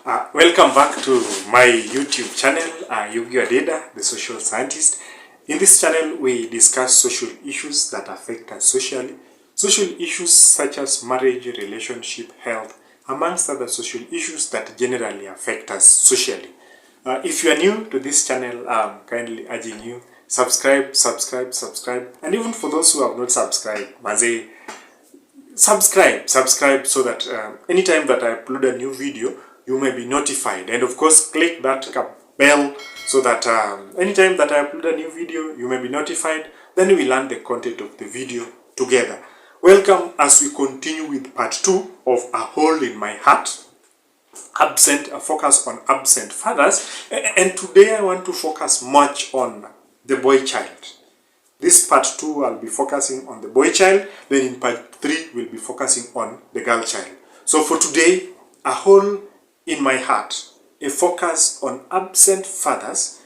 Welcome back to my YouTube channel, Yugi Adeda, the social scientist. In this channel, we discuss social issues that affect us socially. Social issues such as marriage, relationship, health, amongst other social issues that generally affect us socially. If you are new to this channel, I'm kindly urging you, subscribe. And even for those who have not subscribed, subscribe so that anytime that I upload a new video, you may be notified. And of course, click that bell so that anytime that I upload a new video, you may be notified. Then we learn the content of the video together. Welcome as we continue with part 2 of A Hole in My Heart, a focus on absent fathers. And today I want to focus much on the boy child. This part 2 I'll be focusing on the boy child. Then in part 3 we'll be focusing on the girl child. So for today, A Hole in My Heart, a focus on absent fathers,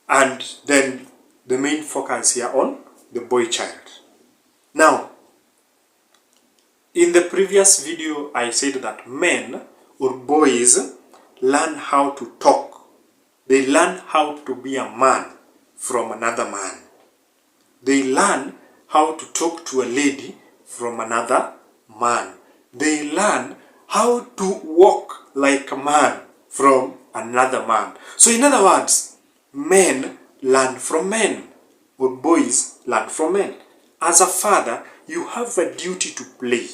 and then the main focus here on the boy child. Now, in the previous video I said that men or boys learn how to talk. They learn how to be a man from another man. They learn how to talk to a lady from another man. They learn how to walk like a man from another man. So in other words, men learn from men, or boys learn from men. As a father, you have a duty to play.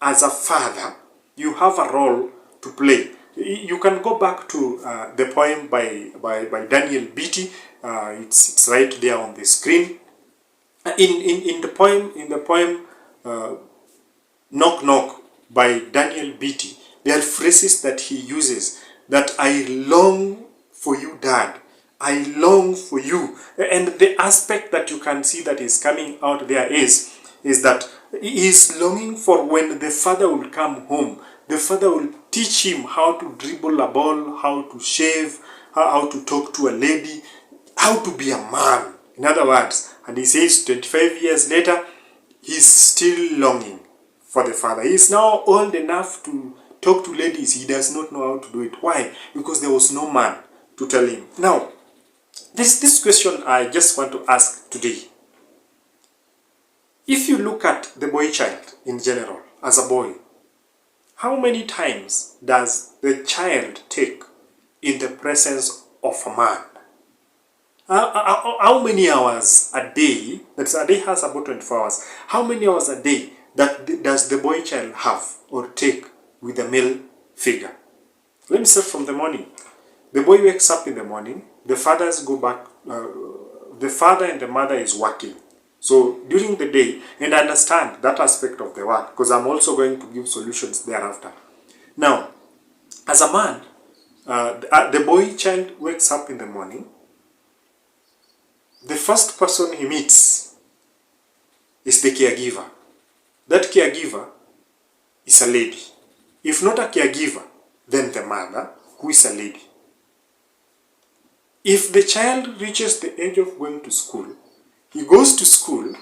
As a father, you have a role to play. You can go back to the poem by Daniel Beatty. It's right there on the screen. In the poem Knock Knock by Daniel Beatty, there are phrases that he uses, that I long for you, Dad. I long for you. And the aspect that you can see that is coming out there is that he is longing for when the father will come home. The father will teach him how to dribble a ball, how to shave, how to talk to a lady, how to be a man. In other words, and he says 25 years later, he's still longing for the father. He is now old enough to talk to ladies. He does not know how to do it. Why? Because there was no man to tell him. Now, this question I just want to ask today. If you look at the boy child in general, as a boy, how many times does the child take in the presence of a man? How many hours a day, that's a day has about 24 hours, how many hours a day does the boy child have or take with a male figure? Let me start from the morning. The boy wakes up in the morning, the fathers go back, the father and the mother is working. So during the day, and I understand that aspect of the work, because I'm also going to give solutions thereafter. Now, as a man, the boy child wakes up in the morning. The first person he meets is the caregiver. That caregiver is a lady. If not a caregiver, then the mother, who is a lady. If the child reaches the age of going to school, he goes to school,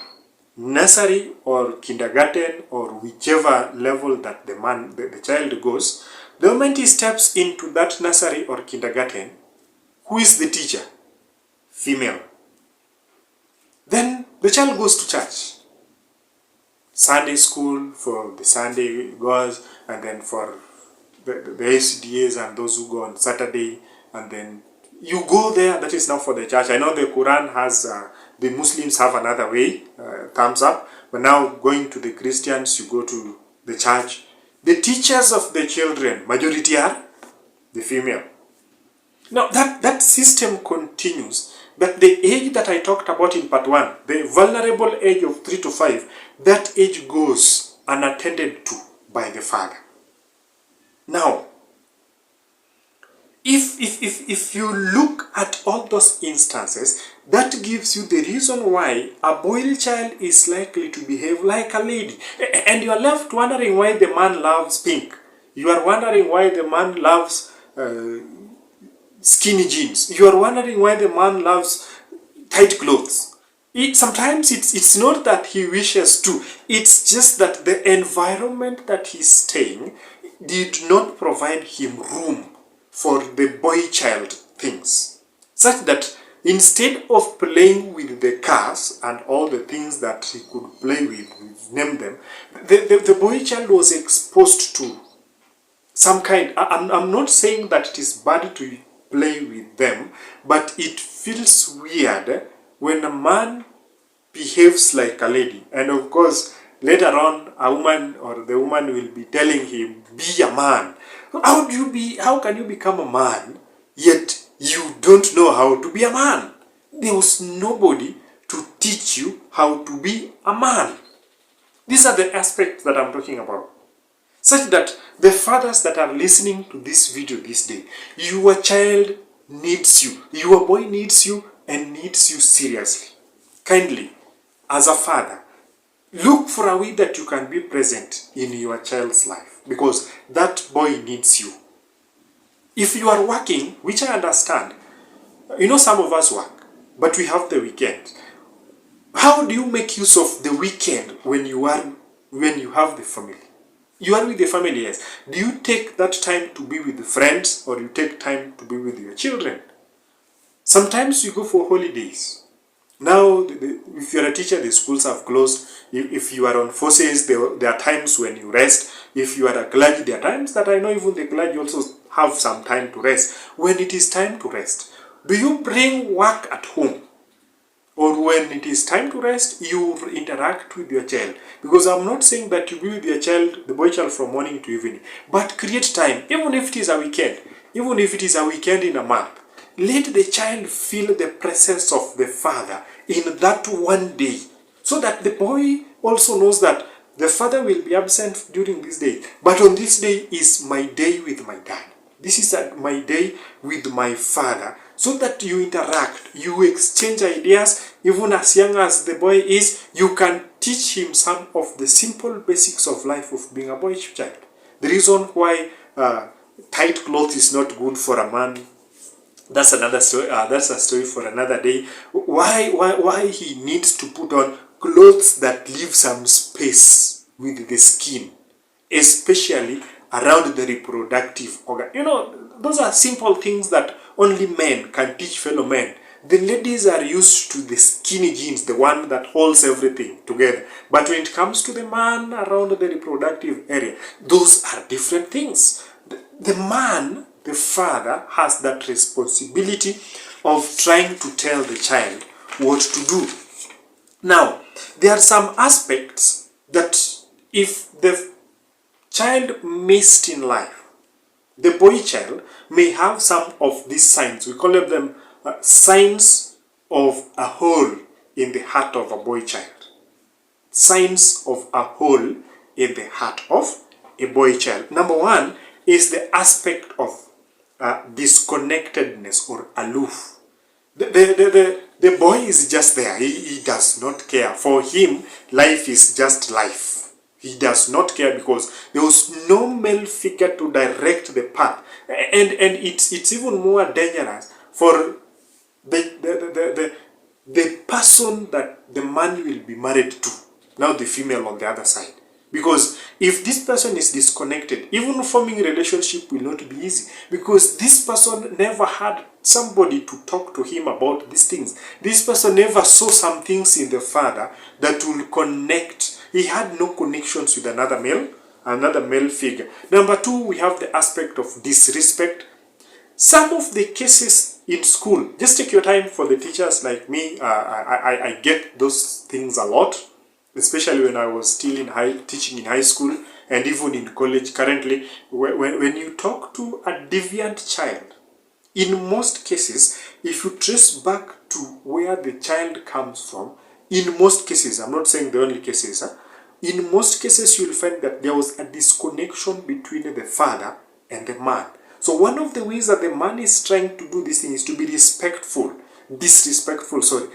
nursery or kindergarten or whichever level that the child goes. The moment he steps into that nursery or kindergarten, who is the teacher? Female. Then the child goes to church. Sunday school for the Sunday goers, and then for the SDAs and those who go on Saturday, and then you go there, that is now for the church. I know the Quran has, the Muslims have another way, thumbs up, but now going to the Christians, you go to the church. The teachers of the children, majority are the female. Now that system continues, but the age that I talked about in part 1, the vulnerable age of 3 to 5, that age goes unattended to by the father. Now, if you look at all those instances, that gives you the reason why a boy child is likely to behave like a lady. And you are left wondering why the man loves pink. You are wondering why the man loves skinny jeans. You are wondering why the man loves tight clothes. Sometimes it's not that he wishes to. It's just that the environment that he's staying did not provide him room for the boy child things, such that instead of playing with the cars and all the things that he could play with, name them, the boy child was exposed to some kind. I'm not saying that it is bad to play with them, but it feels weird when a man behaves like a lady. And of course, later on, a woman or the woman will be telling him, be a man. How can you become a man, yet you don't know how to be a man? There was nobody to teach you how to be a man. These are the aspects that I'm talking about. Such that the fathers that are listening to this video this day, your child needs you. Your boy needs you and needs you seriously. Kindly, as a father, look for a way that you can be present in your child's life, because that boy needs you. If you are working, which I understand, some of us work, but we have the weekend. How do you make use of the weekend when you have the family? You are with the family, yes. Do you take that time to be with the friends, or you take time to be with your children? Sometimes you go for holidays. Now, if you're a teacher, the schools have closed. If you are on forces, there are times when you rest. If you are a clergy, there are times that I know even the clergy also have some time to rest. When it is time to rest, do you bring work at home? Or when it is time to rest, you interact with your child? Because I'm not saying that you be with your child, the boy child, from morning to evening. But create time, even if it is a weekend. Even if it is a weekend in a month. Let the child feel the presence of the father in that one day. So that the boy also knows that the father will be absent during this day. But on this day is my day with my dad. This is my day with my father. So that you interact, you exchange ideas. Even as young as the boy is, you can teach him some of the simple basics of life of being a boy child. The reason why tight clothes is not good for a man, that's another story. That's a story for another day. Why he needs to put on clothes that leave some space with the skin, especially around the reproductive organ. Those are simple things that only men can teach fellow men. The ladies are used to the skinny jeans, the one that holds everything together. But when it comes to the man around the reproductive area, those are different things. The man, the father, has that responsibility of trying to tell the child what to do. Now, there are some aspects that if the child missed in life, the boy child may have some of these signs. We call them signs of a hole in the heart of a boy child. Signs of a hole in the heart of a boy child. Number one is the aspect of disconnectedness or aloof. The boy is just there. He does not care. For him, life is just life. He does not care because there was no male figure to direct the path. And it's even more dangerous for the person that the man will be married to. Now the female on the other side. Because if this person is disconnected, even forming a relationship will not be easy. Because this person never had somebody to talk to him about these things. This person never saw some things in the father that will connect. He had no connections with another male figure. Number two, we have the aspect of disrespect. Some of the cases in school, just take your time. For the teachers like me, I get those things a lot, especially when I was still teaching in high school and even in college currently. When you talk to a deviant child, in most cases, if you trace back to where the child comes from, in most cases, I'm not saying the only cases, in most cases you'll find that there was a disconnection between the father and the man. So one of the ways that the man is trying to do this thing is to be disrespectful, to be disrespectful, so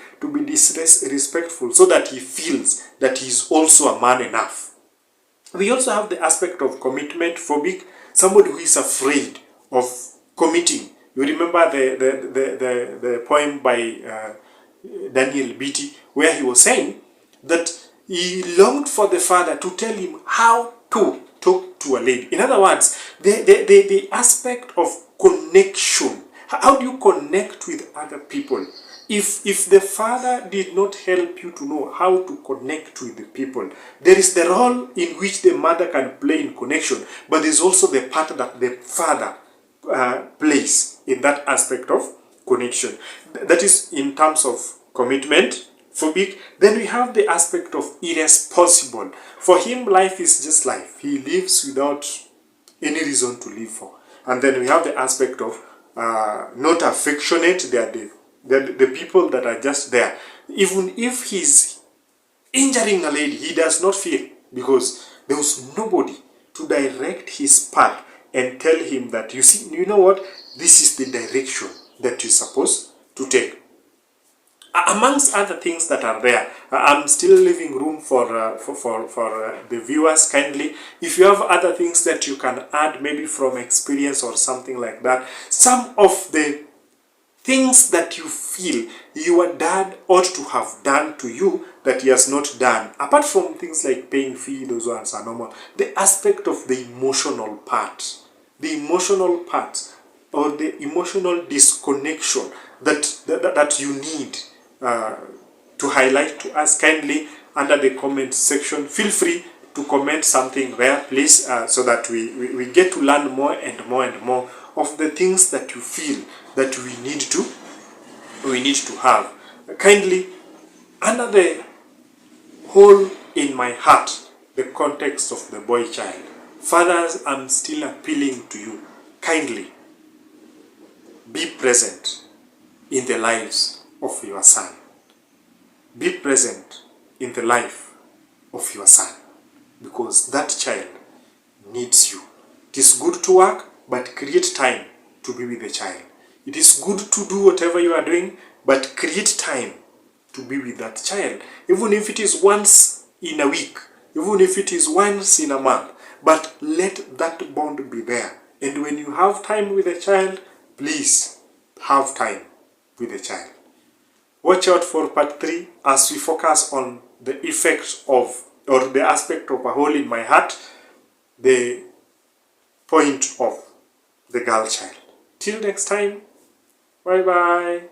that he feels that he's also a man enough. We also have the aspect of commitment phobic, somebody who is afraid of committing. You remember the poem by Daniel Beatty, where he was saying that he longed for the father to tell him how to, talk to a lady. In other words, the aspect of connection. How do you connect with other people? If the father did not help you to know how to connect with the people, there is the role in which the mother can play in connection, but there's also the part that the father plays in that aspect of connection. That is in terms of commitment. Phobic. Then we have the aspect of irresponsible. For him, life is just life. He lives without any reason to live for. And then we have the aspect of not affectionate. They are the people that are just there. Even if he's injuring a lady, he does not feel, because there was nobody to direct his path and tell him that, you see, you know what, this is the direction that you're supposed to take. Amongst other things that are there, I'm still leaving room for the viewers. Kindly, if you have other things that you can add, maybe from experience or something like that, some of the things that you feel your dad ought to have done to you that he has not done, apart from things like paying fee, those ones are normal. The aspect of the emotional part, or the emotional disconnection that you need to highlight to us, kindly under the comment section. Feel free to comment something there, please, so that we get to learn more and more and more of the things that you feel that we need to have. Kindly, under the hole in my heart, the context of the boy child, fathers, I'm still appealing to you, kindly be present in the lives of your son. Be present in the life of your son, because that child needs you. It is good to work, but create time to be with the child. It is good to do whatever you are doing, but create time to be with that child. Even if it is once in a week, even if it is once in a month, but let that bond be there. And when you have time with the child, please have time with the child. Watch out for part 3 as we focus on the effect of, or the aspect of a hole in my heart, the point of the girl child. Till next time, bye bye.